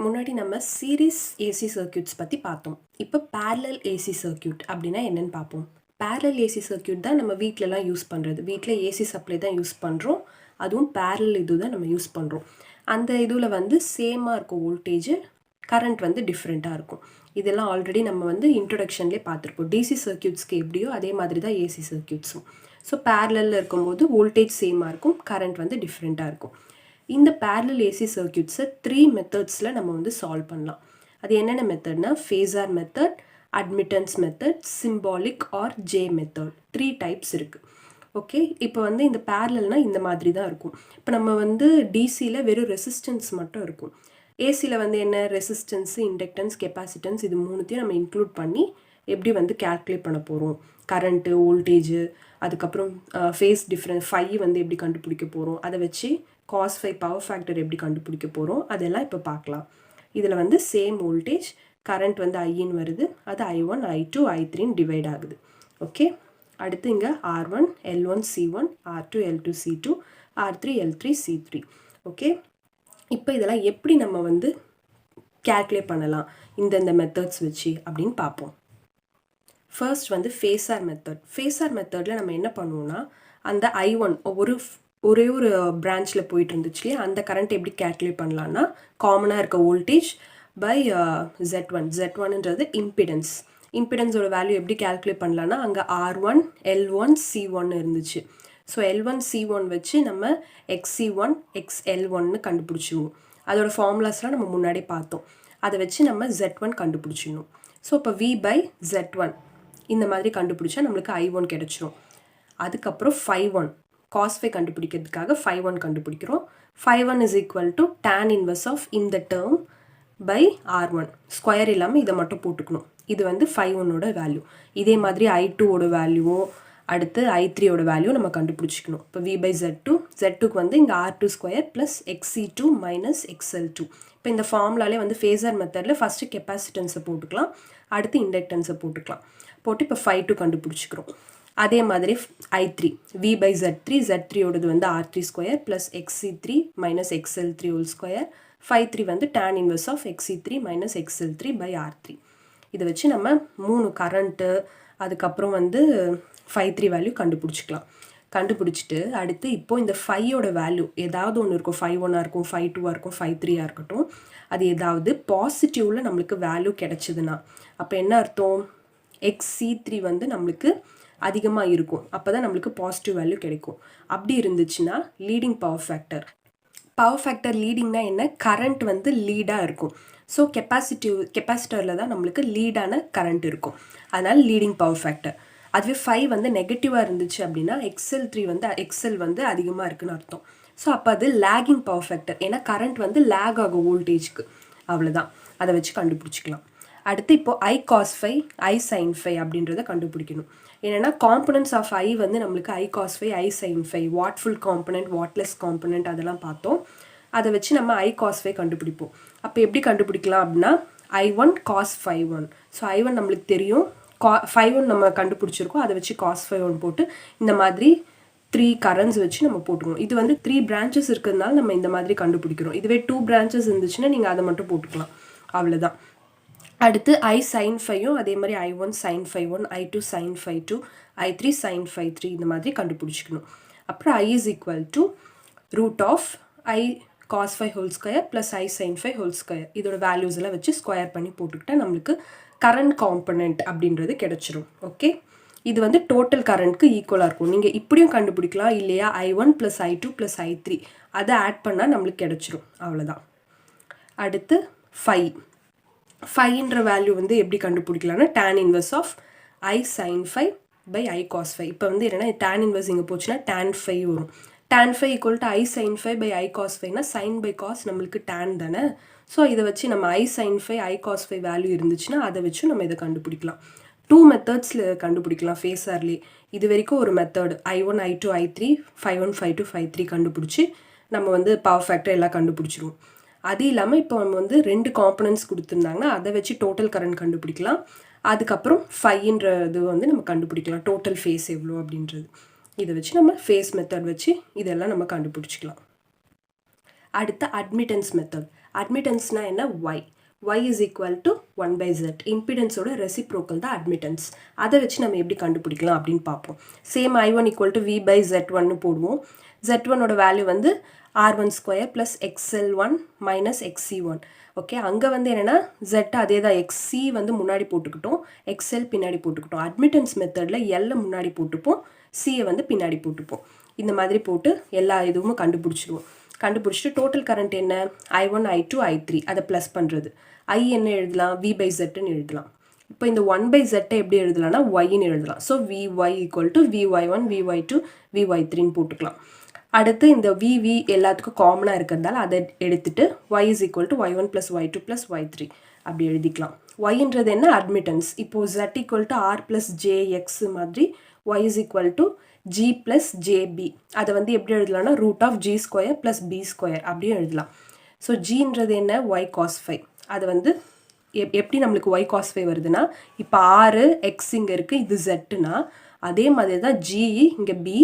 முன்னாடி நம்ம series AC circuits பற்றி பார்த்தோம். இப்போ பேரலல் ஏசி சர்க்யூட் அப்படின்னா என்னன்னு பார்ப்போம். பேரலல் ஏசி சர்க்யூட் தான் நம்ம வீட்டிலலாம் யூஸ் பண்ணுறது. வீட்டில் ஏசி சப்ளை தான் யூஸ் பண்ணுறோம். அதுவும் பேரலல் இது தான் நம்ம யூஸ் பண்ணுறோம். அந்த இதில் வந்து சேமாக இருக்கும் வோல்டேஜ், கரண்ட் வந்து டிஃப்ரெண்ட்டாக இருக்கும். இதெல்லாம் ஆல்ரெடி நம்ம வந்து இன்ட்ரொடக்ஷன்லேயே பார்த்துருப்போம். டிசி சர்க்யூட்ஸ்க்கு எப்படியோ அதே மாதிரி தான் ஏசி சர்க்யூட்ஸும். ஸோ பேரலில் இருக்கும்போது வோல்டேஜ் சேமாக இருக்கும், கரண்ட் வந்து டிஃப்ரெண்ட்டாக இருக்கும். இந்த பேரலல் ஏசி சர்க்யூட்ஸை 3 மெத்தட்ஸில் நம்ம வந்து சால்வ் பண்ணலாம். அது என்னென்ன மெத்தட்னா phasor method, admittance method, symbolic or J method. 3 types இருக்குது. ஓகே, இப்போ வந்து இந்த பேரலல்னால் இந்த மாதிரி தான் இருக்கும். இப்போ நம்ம வந்து டிசியில் வெறும் ரெசிஸ்டன்ஸ் மட்டும் இருக்கும். ஏசியில் வந்து என்ன ரெசிஸ்டன்ஸு, இண்டக்டன்ஸ், கெப்பாசிட்டன்ஸ் இது மூணுத்தையும் நம்ம இன்க்ளூட் பண்ணி எப்படி வந்து கேல்குலேட் பண்ண போகிறோம், கரண்ட்டு, வோல்டேஜு, அதுக்கப்புறம் ஃபேஸ் டிஃப்ரென்ஸ் வந்து எப்படி கண்டுபிடிக்க போகிறோம், அதை வச்சு cos phi பவர் ஃபேக்டர் எப்படி கண்டுபிடிக்க போகிறோம் அதெல்லாம் இப்போ பார்க்கலாம். இதில் வந்து சேம் வோல்டேஜ், கரண்ட் வந்து ஐன்னு வருது, அது I1, I2, I3 டிவைட் ஆகுது. ஓகே, அடுத்து இங்கே R1, L1, C1, R2, L2, C2, R3, L3, C3. Okay, இப்போ இதெல்லாம் எப்படி நம்ம வந்து கேல்குலேட் பண்ணலாம் இந்த மெத்தட்ஸ் வச்சு அப்படின்னு பார்ப்போம். ஃபர்ஸ்ட் வந்து ஃபேஸார் மெத்தட். ஃபேஸார் மெத்தடில் நம்ம என்ன பண்ணுவோம்னா, அந்த I1 ஒரே ஒரு பிரான்ச்சில் போயிட்டு இருந்துச்சு, அந்த கரண்ட் எப்படி கேல்குலேட் பண்ணலான்னா காமனாக இருக்க வோல்டேஜ் பை Z1ன்றது இம்பிடன்ஸோட வேல்யூ எப்படி கேல்குலேட் பண்ணலான்னா அங்கே R1, L1, C1 இருந்துச்சு. ஸோ L1, C1 வச்சு நம்ம XC1, XL1ன்னு கண்டுபிடிச்சிடுவோம். அதோட ஃபார்முலாஸ்லாம் நம்ம முன்னாடி பார்த்தோம். அதை வச்சு நம்ம Z1 கண்டுபிடிச்சிடணும். ஸோ இப்போ V/Z1 இந்த மாதிரி கண்டுபிடிச்சா நம்மளுக்கு I1 கிடச்சிரும். அதுக்கப்புறம் Phi1 cos phi கண்டுபிடிக்கிறதுக்காக Phi1 கண்டுபிடிக்கிறோம். Phi1 is equal to tan inverse of இந்த term by R1. ஸ்கொயர் இல்லாமல் இதை மட்டும் போட்டுக்கணும். இது வந்து Phi1ஓட வேல்யூ. இதே மாதிரி I2ஓட வேல்யூவோ அடுத்து I3ஓட வேல்யூ நம்ம கண்டுபிடிச்சிக்கணும். இப்போ V/Z2க்கு வந்து இங்கே R2 square plus XC2 minus XL2. இப்போ இந்த ஃபார்முலாலே வந்து ஃபேஸர் மெத்தடில் ஃபஸ்ட்டு கெப்பாசிட்டன்ஸை போட்டுக்கலாம், அடுத்து இண்டக்டன்ஸை போட்டுக்கலாம். போட்டு இப்போ Phi2 கண்டுபிடிச்சிக்கிறோம். அதே மாதிரி I3 V/Z3, Z3ஓடது வந்து R3 square plus XC3 minus XL3 whole square. Phi3 வந்து tan inverse of XC3 minus XL3 by R3. இதை வச்சு நம்ம 3 கரண்ட்டு அதுக்கப்புறம் வந்து Phi3 வேல்யூ கண்டுபிடிச்சிக்கலாம். கண்டுபிடிச்சிட்டு அடுத்து இப்போது இந்த Phiயோட வேல்யூ ஏதாவது ஒன்று இருக்கும், Phi1 இருக்கும், Phi2 இருக்கும், Phi3 இருக்கட்டும், அது ஏதாவது பாசிட்டிவில் நம்மளுக்கு வேல்யூ கிடச்சிதுன்னா அப்போ என்ன அர்த்தம், XC3 வந்து நம்மளுக்கு அதிகமாக இருக்கும், அப்போ தான் நம்மளுக்கு பாசிட்டிவ் வேல்யூ கிடைக்கும். அப்படி இருந்துச்சுன்னா லீடிங் பவர் ஃபேக்டர் லீடிங்னா என்ன, கரண்ட் வந்து லீடாக இருக்கும். ஸோ கெப்பாசிட்டரில் தான் நம்மளுக்கு லீடான கரண்ட் இருக்கும், அதனால் லீடிங் பவர் ஃபேக்டர். அதுவே 5 வந்து நெகட்டிவாக இருந்துச்சு அப்படின்னா XL வந்து அதிகமாக இருக்குன்னு அர்த்தம். ஸோ அப்போ அது லேகிங் பவர் ஃபேக்டர், ஏன்னா கரண்ட் வந்து லேக் ஆகும் வோல்டேஜ்க்கு, அவ்வளோதான். அதை வச்சு கண்டுபிடிச்சிக்கலாம். அடுத்து இப்போது I cos phi, I sin phi அப்படின்றத கண்டுபிடிக்கணும். என்னென்னா காம்பனன்ட்ஸ் ஆஃப் I வந்து நம்மளுக்கு I cos phi, I sin phi, wattful component, wattless component அதெல்லாம் பார்த்தோம். அதை வச்சு நம்ம I cos phi கண்டுபிடிப்போம். அப்போ எப்படி கண்டுபிடிக்கலாம் அப்படின்னா I1 cos phi1. So I1 நம்மளுக்கு தெரியும், phi1 நம்ம கண்டுபிடிச்சிருக்கோம், அதை வச்சு cos phi1 போட்டு இந்த மாதிரி 3 கரண்ட்ஸ் வச்சு நம்ம போட்டுக்கணும். இது வந்து 3 பிரான்ச்சஸ் இருக்கிறதுனால நம்ம இந்த மாதிரி கண்டுபிடிக்கிறோம். இதுவே 2 பிரான்ச்சஸ் இருந்துச்சுன்னா நீங்கள் அதை மட்டும் போட்டுக்கலாம், அவ்வளோதான். அடுத்து I sin phi-யும் அதே மாதிரி I1 sin phi1, I2 sin phi2, I3 sin phi3 இந்த மாதிரி கண்டுபிடிச்சிக்கணும். அப்புறம் I is equal to root of I cos phi whole square plus I sin phi whole square. இதோட வேல்யூஸ் எல்லாம் வச்சு ஸ்கொயர் பண்ணி போட்டுக்கிட்டால் நம்மளுக்கு கரண்ட் காம்பனண்ட் அப்படின்றது கிடச்சிரும். ஓகே, இது வந்து டோட்டல் கரண்ட்க்கு ஈக்குவலாக இருக்கும். நீங்கள் இப்படியும் கண்டுபிடிக்கலாம், இல்லையா I1 plus I2 plus I3 அதை ஆட் பண்ணால் நம்மளுக்கு கிடச்சிரும், அவ்வளோதான். அடுத்து Phiன்ற வேல்யூ வந்து எப்படி கண்டுபிடிக்கலாம்னா tan inverse of I sin phi by I cos phi. இப்போ வந்து என்னென்னா tan இன்வர்ஸ் இங்கே போச்சுன்னா tan phi வரும். tan phi equal to I sin phi by I cos phiனா sin பை cos நம்மளுக்கு tan தானே. ஸோ இதை வச்சு நம்ம I sin phi, I cos phi value இருந்துச்சுன்னா அதை வச்சு நம்ம இதை கண்டுபிடிக்கலாம். 2 மெத்தட்ஸில் கண்டுபிடிக்கலாம் ஃபேஸார்லேயே. இது வரைக்கும் ஒரு method I1, I2, I3, Phi1, Phi2, Phi3 கண்டுபிடிச்சி நம்ம வந்து பவர் ஃபேக்டர் எல்லாம் கண்டுபிடிச்சிருவோம். அது இல்லாமல் இப்போ நம்ம வந்து 2 காம்பனன்ட்ஸ் கொடுத்துருந்தாங்கன்னா அதை வச்சு டோட்டல் கரண்ட் கண்டுபிடிக்கலாம். அதுக்கப்புறம் Phiன்றது வந்து நம்ம கண்டுபிடிக்கலாம், டோட்டல் ஃபேஸ் எவ்வளோ அப்படின்றது. இதை வச்சு நம்ம ஃபேஸ் மெத்தட் வச்சு இதெல்லாம் நம்ம கண்டுபிடிச்சிக்கலாம். அடுத்த அட்மிட்டன்ஸ் மெத்தட். அட்மிட்டன்ஸ்னா என்ன? y. y is equal to 1 by z. இம்பிடன்ஸோட reciprocal தான் அட்மிட்டன்ஸ். அதை வச்சு நம்ம எப்படி கண்டுபிடிக்கலாம் அப்படின்னு பார்ப்போம். Same I1 equal to v by z1 போடுவோம். z1 ஓட வேல்யூ வந்து r1 square plus xl1 minus xc1. Okay, அங்கே வந்து என்னென்னா z அதே தான், xc வந்து முன்னாடி போட்டுக்கிட்டோம், xl பின்னாடி போட்டுக்கிட்டோம். அட்மிட்டன்ஸ் மெத்தடில் எல்ல முன்னாடி போட்டுப்போம், சியை வந்து பின்னாடி போட்டுப்போம். இந்த மாதிரி போட்டு எல்லா இதுவும் கண்டுபிடிச்சிடுவோம். கண்டுபிடிச்சிட்டு டோட்டல் கரண்ட் என்ன? I1 I2 I3 அதை ப்ளஸ் பண்ணுறது. I என்ன எழுதலாம்? v by zன்னு எழுதலாம். இப்போ இந்த 1 by z எப்படி எழுதலாம்னா yன்னு எழுதலாம். So vy equal to vy1 vy2 vy3ன்னு போட்டுக்கலாம். அடுத்து இந்த vv எல்லாத்துக்கும் காமனாக இருக்கிறதால அதை எடுத்துட்டு y is equal to y1 plus y2 plus y3 அப்படி எழுதிக்கலாம். yன்றது என்ன? அட்மிட்டன்ஸ். இப்போது z equal to r plus jx மாதிரி y is equal to g plus jb. அதை வந்து எப்படி எழுதலாம்னா root of g square plus b square அப்படியும் எழுதலாம். ஸோ ஜின்றது என்ன? y cos 5. அது வந்து எப்படி நம்மளுக்கு y cos 5 வருதுன்னா, இப்போ r x இங்கே இருக்குது, இது zன்னா அதே மாதிரி தான் g இங்கே b,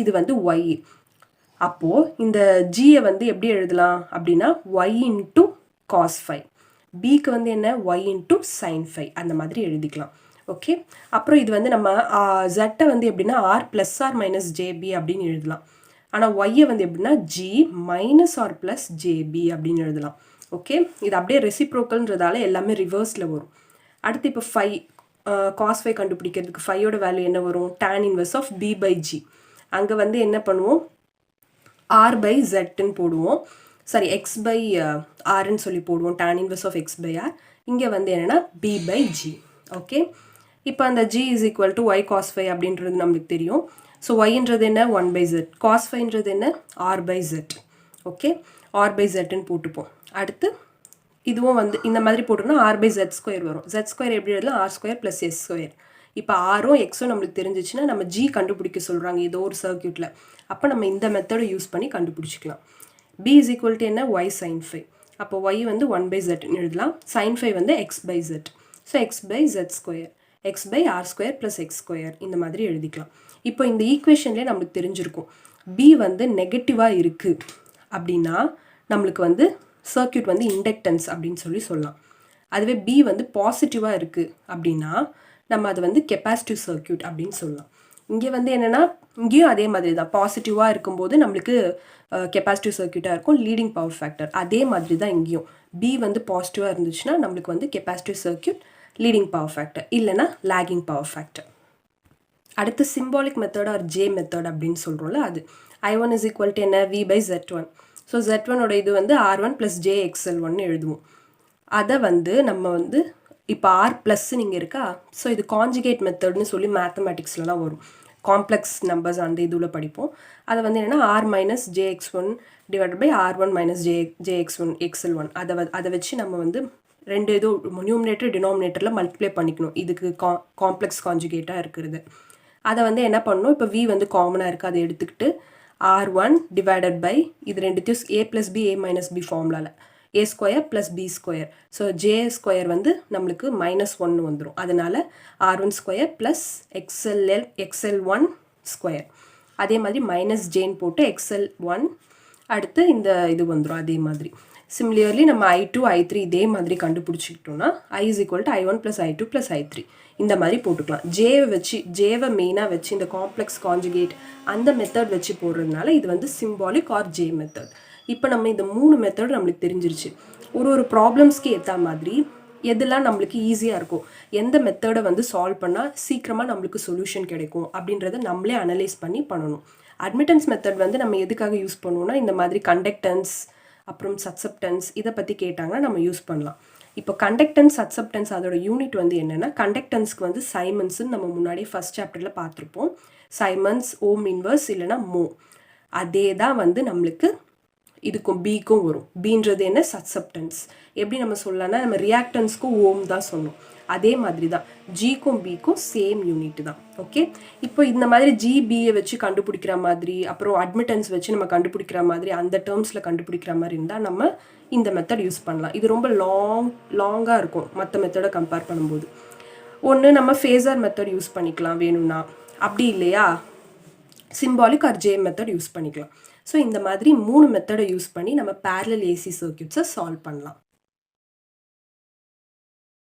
இது வந்து y. அப்போது இந்த ஜியை வந்து எப்படி எழுதலாம் அப்படின்னா y இன்ட்டு cos 5, பிக்கு வந்து என்ன? y இன்ட்டு sin 5 அந்த மாதிரி எழுதிக்கலாம். ஓகே, அப்புறம் இது வந்து நம்ம ஜெட்டை வந்து எப்படின்னா R plus R minus JP அப்படின்னு எழுதலாம். ஆனால் ஒய்யை வந்து எப்படின்னா G minus R plus JP அப்படின்னு எழுதலாம். ஓகே, இது அப்படியே ரெசிப்ரோக்கல்ன்றதால எல்லாமே ரிவர்ஸில் வரும். அடுத்து இப்போ 5 cos 5 கண்டுபிடிக்கிறதுக்கு 5ஓட வேல்யூ என்ன வரும்? tan inverse of b by g. அங்கே வந்து என்ன பண்ணுவோம்? r by zன்னு போடுவோம், சாரி x by rன்னு சொல்லி போடுவோம், tan inverse of x by r. இங்கே வந்து என்னென்னா b by g. ஓகே, இப்போ அந்த g is equal to y cos 5 அப்படின்றது நம்மளுக்கு தெரியும். ஸோ yன்றது என்ன? 1 by z. cos 5ன்றது என்ன? r by z. Okay, r by zன்னு போட்டுப்போம். அடுத்து இதுவும் வந்து இந்த மாதிரி போட்டோம்னா r by z ஸ்கொயர் வரும். z ஸ்கொயர் எப்படி எழுதலாம்? r square plus s square. இப்போ ஆரும் எக்ஸும் நம்மளுக்கு தெரிஞ்சிச்சுன்னா நம்ம g கண்டுபிடிக்க சொல்கிறாங்க ஏதோ ஒரு சர்க்கியூட்டில். அப்போ நம்ம இந்த மெத்தடை யூஸ் பண்ணி கண்டுபிடிச்சிக்கலாம். b is equal to என்ன? y sin 5. அப்போ y வந்து 1 by zன்னு எழுதலாம். sin 5 வந்து x by z. So x by z square, x by r square plus x square இந்த மாதிரி எழுதிக்கலாம். இப்போ இந்த ஈக்குவேஷன்லேயே நம்மளுக்கு தெரிஞ்சிருக்கும் b வந்து நெகட்டிவாக இருக்குது அப்படின்னா நம்மளுக்கு வந்து சர்க்கியூட் வந்து இண்டக்டன்ஸ் அப்படின்னு சொல்லலாம். அதுவே b வந்து பாசிட்டிவாக இருக்குது அப்படின்னா நம்ம அது வந்து கெப்பாசிட்டிவ் சர்க்கியூட் அப்படின்னு சொல்லலாம். இங்கே வந்து என்னென்னா இங்கேயும் அதே மாதிரி தான், பாசிட்டிவாக இருக்கும்போது நம்மளுக்கு கெப்பாசிட்டிவ் சர்க்கியூட்டாக இருக்கும், லீடிங் பவர் ஃபேக்டர். அதே மாதிரி தான் இங்கேயும் b வந்து பாசிட்டிவாக இருந்துச்சுன்னா நம்மளுக்கு வந்து capacitive circuit, leading power factor, இல்லைனா லேகிங் பவர் ஃபேக்டர். அடுத்து symbolic method R J method அப்படின்னு சொல்கிறோம்ல, அது I1 is equal to என்ன? v by z1. ஸோ z1ஓட இது வந்து r1 ப்ளஸ் jxl1 எழுதுவோம். அதை வந்து நம்ம வந்து இப்போ r ப்ளஸ் நீங்கள் இருக்கா, ஸோ இது கான்ஜுகேட் மெத்தட்னு சொல்லி மேத்தமேட்டிக்ஸ்லாம் வரும், காம்ப்ளெக்ஸ் நம்பர்ஸ் அந்த இதுவில் படிப்போம். அதை வந்து என்னென்னா r minus jx1 divide by r1 minus jx1 xl1 அதை வச்சு நம்ம வந்து ரெண்டு இது நியூமினேட்டர் டினாமினேட்டரில் மல்டிப்ளை பண்ணிக்கணும். இதுக்கு காம்ப்ளெக்ஸ் கான்ஜுகேட்டாக இருக்கிறது. அதை வந்து என்ன பண்ணணும்? இப்போ v வந்து காமனாக இருக்குது, அதை எடுத்துக்கிட்டு r1 டிவைடட் பை இது ரெண்டுத்தையும் a plus b a minus b ஃபார்முலாவில் a square plus b square. So j square வந்து நம்மளுக்கு -1 வந்துடும். அதனால் r1 square plus xl1 square. அதே மாதிரி மைனஸ் ஜேன்னு போட்டு xl1. அடுத்து இந்த இது வந்துடும் அதே மாதிரி. சிமிலர்லி நம்ம I2 I3 இதே மாதிரி கண்டுபிடிச்சிக்கிட்டோம்னா I is equal to I1 plus I2 plus I3 இந்த மாதிரி போட்டுக்கலாம். ஜேவை மெயினாக வச்சு இந்த காம்ப்ளெக்ஸ் கான்ஜுகேட் அந்த மெத்தட் வச்சு போடுறதுனால இது வந்து சிம்பாலிக் ஆர் ஜே மெத்தட். இப்போ நம்ம இந்த 3 மெத்தட் நம்மளுக்கு தெரிஞ்சிருச்சு. ஒரு ப்ராப்ளம்ஸ்க்கு ஏற்ற மாதிரி எதெல்லாம் நம்மளுக்கு ஈஸியாக இருக்கும், எந்த மெத்தடை வந்து சால்வ் பண்ணால் சீக்கிரமாக நம்மளுக்கு சொல்யூஷன் கிடைக்கும் அப்படின்றத நம்மளே அனலைஸ் பண்ணி பண்ணணும். அட்மிட்டன்ஸ் மெத்தட் வந்து நம்ம எதுக்காக யூஸ் பண்ணுவோம்னா இந்த மாதிரி கண்டக்டன்ஸ் அப்புறம் சக்செப்டன்ஸ் இதை பற்றி கேட்டாங்கன்னா நம்ம யூஸ் பண்ணலாம். இப்போ கண்டக்டன்ஸ் சக்செப்டன்ஸ் அதோட யூனிட் வந்து என்னென்னா, கண்டக்டன்ஸ்க்கு வந்து சைமன்ஸ்ன்னு நம்ம முன்னாடி ஃபஸ்ட் சாப்டரில் பார்த்துருப்போம். சைமன்ஸ், ஓம் இன்வர்ஸ் இல்லைனா மோ. அதே தான் வந்து நம்மளுக்கு இதுக்கும் பிக்கும் வரும். பின்றது என்ன? சக்செப்டன்ஸ். எப்படி நம்ம சொல்லலாம்னா நம்ம ரியாக்டன்ஸ்க்கும் ஓம் தான் சொன்னோம். அதே மாதிரி தான் ஜிக்கும் பிக்கும் சேம் யூனிட் தான். ஓகே, இப்போ இந்த மாதிரி ஜிபியை வச்சு கண்டுபிடிக்கிற மாதிரி அப்புறம் அட்மிட்டன்ஸ் வச்சு நம்ம கண்டுபிடிக்கிற மாதிரி அந்த டேர்ம்ஸில் கண்டுபிடிக்கிற மாதிரி இருந்தால் நம்ம இந்த மெத்தட் யூஸ் பண்ணலாம். இது ரொம்ப லாங்காக இருக்கும் மற்ற மெத்தடை கம்பேர் பண்ணும்போது. ஒன்று நம்ம ஃபேஸர் மெத்தட் யூஸ் பண்ணிக்கலாம் வேணும்னா, அப்படி இல்லையா symbolic or J method use பண்ணிக்கலாம். ஸோ இந்த மாதிரி 3 மெத்தடை யூஸ் பண்ணி நம்ம பேரலல் ஏசி சர்க்யூட்ஸை சால்வ் பண்ணலாம்.